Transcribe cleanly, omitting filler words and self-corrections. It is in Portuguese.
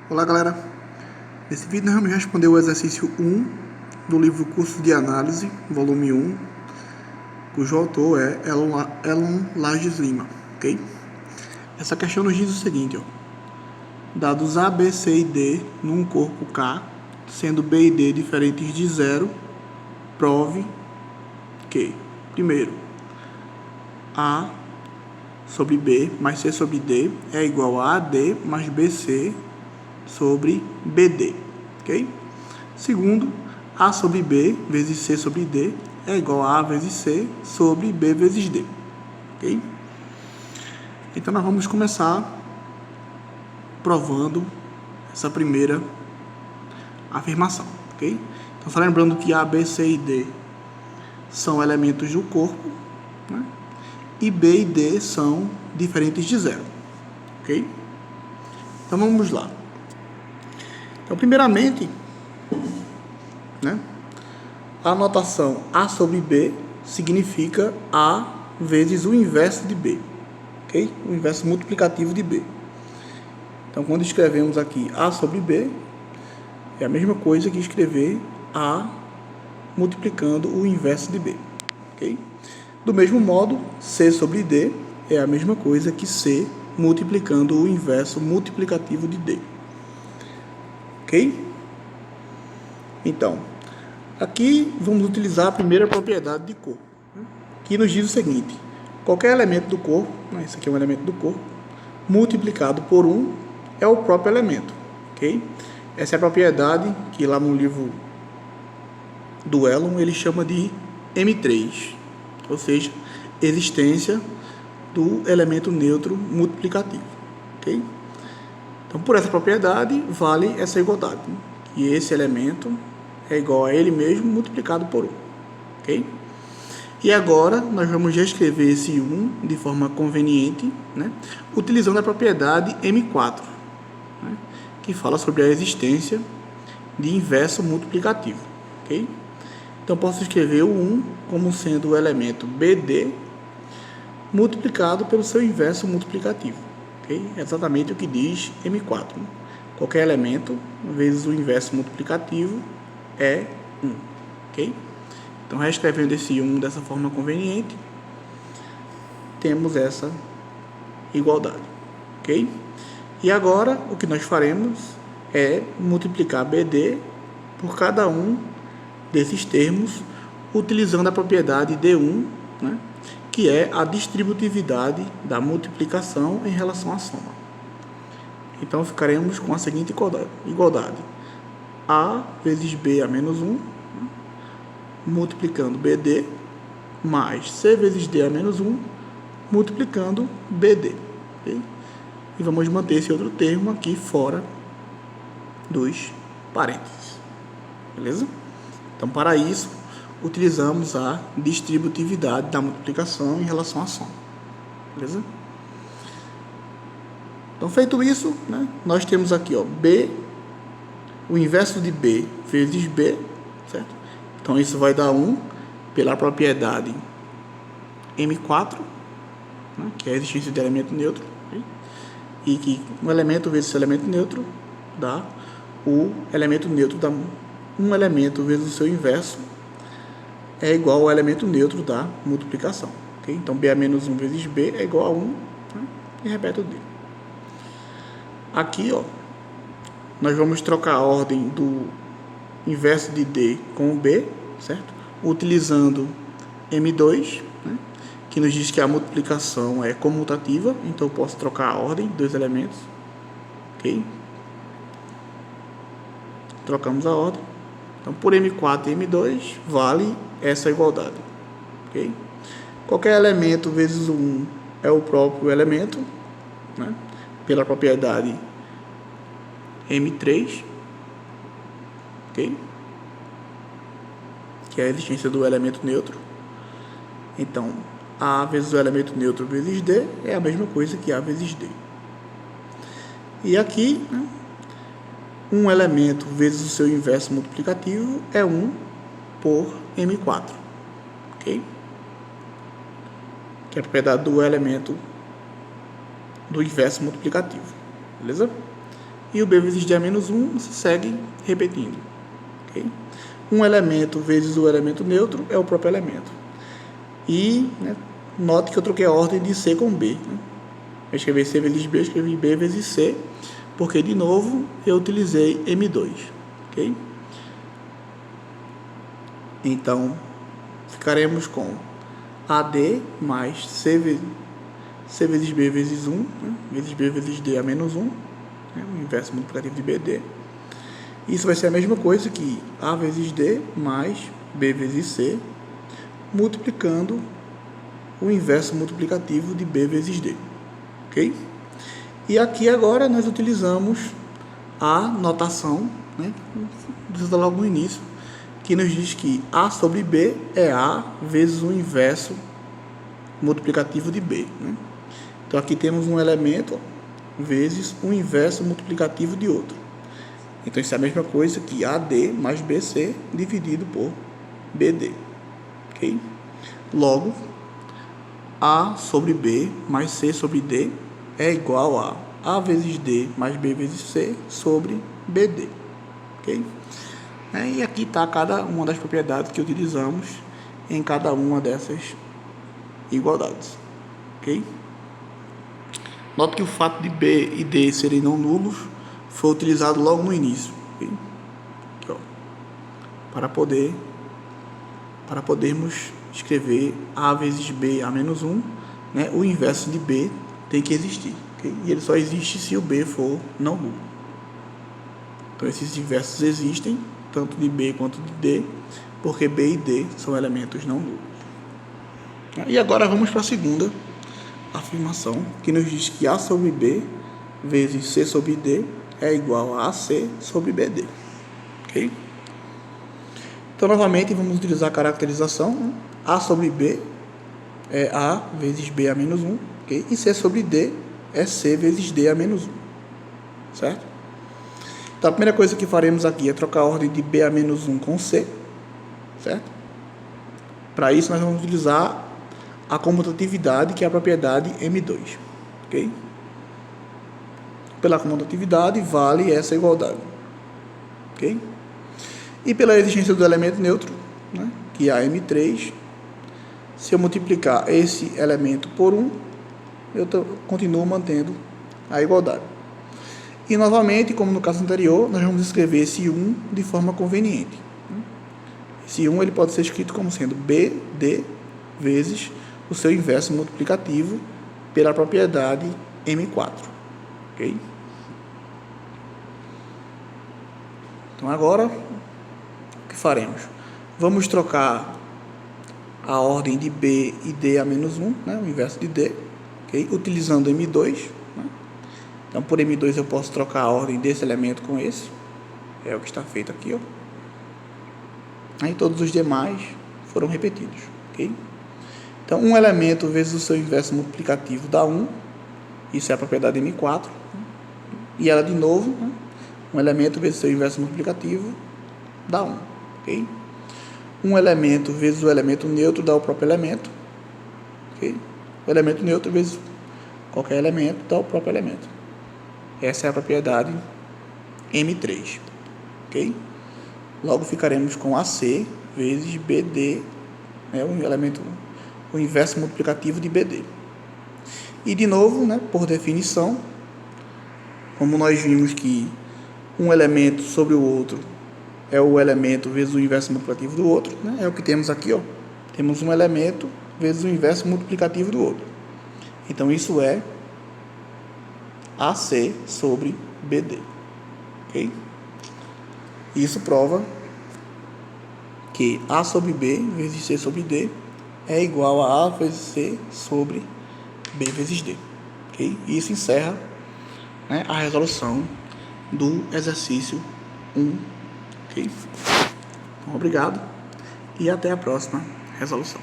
Olá galera, nesse vídeo nós vamos responder o exercício 1 do livro Curso de Análise, volume 1, cujo autor é Elon Lages Lima, ok? Essa questão nos diz o seguinte, dados A, B, C e D num corpo K, sendo B e D diferentes de zero, prove que, primeiro, A sobre B mais C sobre D é igual a AD mais BC sobre BD, ok? Segundo, A sobre B vezes C sobre D é igual a vezes C sobre B vezes D, ok? Então, nós vamos começar provando essa primeira afirmação, ok? Então, só lembrando que A, B, C e D são elementos do corpo, né? E B e D são diferentes de zero, ok? Então, vamos lá. Então, primeiramente, né, a notação A sobre B significa A vezes o inverso de B, ok? O inverso multiplicativo de B. Então, quando escrevemos aqui A sobre B, é a mesma coisa que escrever A multiplicando o inverso de B, ok? Do mesmo modo, C sobre D é a mesma coisa que C multiplicando o inverso multiplicativo de D. Ok? Então, aqui vamos utilizar a primeira propriedade de corpo, que nos diz o seguinte: qualquer elemento do corpo, esse aqui é um elemento do corpo, multiplicado por 1 é o próprio elemento, ok? Essa é a propriedade que lá no livro do Elon ele chama de M3, ou seja, existência do elemento neutro multiplicativo, ok? Então, por essa propriedade, vale essa igualdade, né? Que esse elemento é igual a ele mesmo multiplicado por 1, ok? E agora, nós vamos reescrever esse 1 de forma conveniente, né? Utilizando a propriedade M4, né? Que fala sobre a existência de inverso multiplicativo, ok? Então, posso escrever o 1 como sendo o elemento BD multiplicado pelo seu inverso multiplicativo. Okay? É exatamente o que diz M4. Né? Qualquer elemento vezes o inverso multiplicativo é 1. Okay? Então, reescrevendo esse 1 dessa forma conveniente, temos essa igualdade. Okay? E agora, o que nós faremos é multiplicar BD por cada um desses termos, utilizando a propriedade D1, né? Que é a distributividade da multiplicação em relação à soma. Então, ficaremos com a seguinte igualdade. A vezes B a menos 1, né, multiplicando BD, mais C vezes D a menos 1, multiplicando BD. Okay? E vamos manter esse outro termo aqui fora dos parênteses. Beleza? Então, para isso, utilizamos a distributividade da multiplicação em relação à soma. Beleza? Então, feito isso, né, nós temos aqui, B, o inverso de B vezes B, certo? Então, isso vai dar 1 pela propriedade M4, né, que é a existência de elemento neutro, okay? E que um elemento vezes esse elemento neutro dá o elemento neutro da um elemento vezes o seu inverso é igual ao elemento neutro da multiplicação. Okay? Então, B a menos 1 vezes B é igual a 1, né? E repete o D. Aqui, nós vamos trocar a ordem do inverso de D com o B, certo? Utilizando M2, né? Que nos diz que a multiplicação é comutativa, então eu posso trocar a ordem dos elementos. Ok? Trocamos a ordem. Então, por M4 e M2, vale essa igualdade. Okay? Qualquer elemento vezes 1 é o próprio elemento, né? Pela propriedade M3, okay? Que é a existência do elemento neutro. Então, A vezes o elemento neutro vezes D é a mesma coisa que A vezes D. E aqui, né, um elemento vezes o seu inverso multiplicativo é 1 por M4, ok? Que é a propriedade do elemento do inverso multiplicativo, beleza? E o B vezes D a menos 1, você segue repetindo. Okay? Um elemento vezes o elemento neutro é o próprio elemento. E note que eu troquei a ordem de C com B. Eu escrevi C vezes B, eu escrevi B vezes C, porque, de novo, eu utilizei M2. Okay? Então, ficaremos com AD mais C vezes B vezes 1, vezes B vezes D a menos 1, o inverso multiplicativo de BD. Isso vai ser a mesma coisa que A vezes D mais B vezes C, multiplicando o inverso multiplicativo de B vezes D. Ok? E aqui agora nós utilizamos a notação, logo no início, que nos diz que A sobre B é A vezes o inverso multiplicativo de B. Então aqui temos um elemento vezes o inverso multiplicativo de outro. Então isso é a mesma coisa que AD mais BC dividido por BD. Ok? Logo, A sobre B mais C sobre D é igual a A vezes D mais B vezes C sobre BD. Ok? E aqui está cada uma das propriedades que utilizamos em cada uma dessas igualdades. Ok? Note que o fato de B e D serem não nulos foi utilizado logo no início. Okay? Aqui, ó, para podermos escrever A vezes B a menos 1, o inverso de B tem que existir. Okay? E ele só existe se o B for não nulo. Então esses inversos existem, tanto de B quanto de D, porque B e D são elementos não nulos. E agora vamos para a segunda afirmação, que nos diz que A sobre B vezes C sobre D é igual a AC sobre BD. Ok? Então, novamente, vamos utilizar a caracterização. A sobre B é A vezes B a menos 1. Okay? E C sobre D é C vezes D a menos 1. Certo? Então, a primeira coisa que faremos aqui é trocar a ordem de B a menos 1 com C. Certo? Para isso, nós vamos utilizar a comutatividade, que é a propriedade M2. Ok? Pela comutatividade, vale essa igualdade. Ok? E pela existência do elemento neutro, que é a M3, se eu multiplicar esse elemento por 1, eu continuo mantendo a igualdade. E, novamente, como no caso anterior, nós vamos escrever esse 1 de forma conveniente. Esse 1 ele pode ser escrito como sendo BD vezes o seu inverso multiplicativo pela propriedade M4. Ok? Então, agora, o que faremos? Vamos trocar a ordem de B e D a menos 1, o inverso de D, okay? Utilizando M2. Então, por M2 eu posso trocar a ordem desse elemento com esse. É o que está feito aqui. Ó. Aí todos os demais foram repetidos. Okay? Então, um elemento vezes o seu inverso multiplicativo dá 1. Isso é a propriedade M4. E ela, de novo, um elemento vezes o seu inverso multiplicativo dá 1. Okay? Um elemento vezes o elemento neutro dá o próprio elemento. Okay? O elemento neutro vezes qualquer elemento dá o próprio elemento. Essa é a propriedade M3. Okay? Logo ficaremos com AC vezes BD, o inverso multiplicativo de BD. E, de novo, por definição, como nós vimos que um elemento sobre o outro é o elemento vezes o inverso multiplicativo do outro, é o que temos aqui, ó. Temos um elemento vezes o inverso multiplicativo do outro. Então, isso é AC sobre BD. Ok? Isso prova que A sobre B vezes C sobre D é igual a A vezes C sobre B vezes D. Okay? E isso encerra a resolução do exercício 1. Okay? Então, obrigado e até a próxima resolução.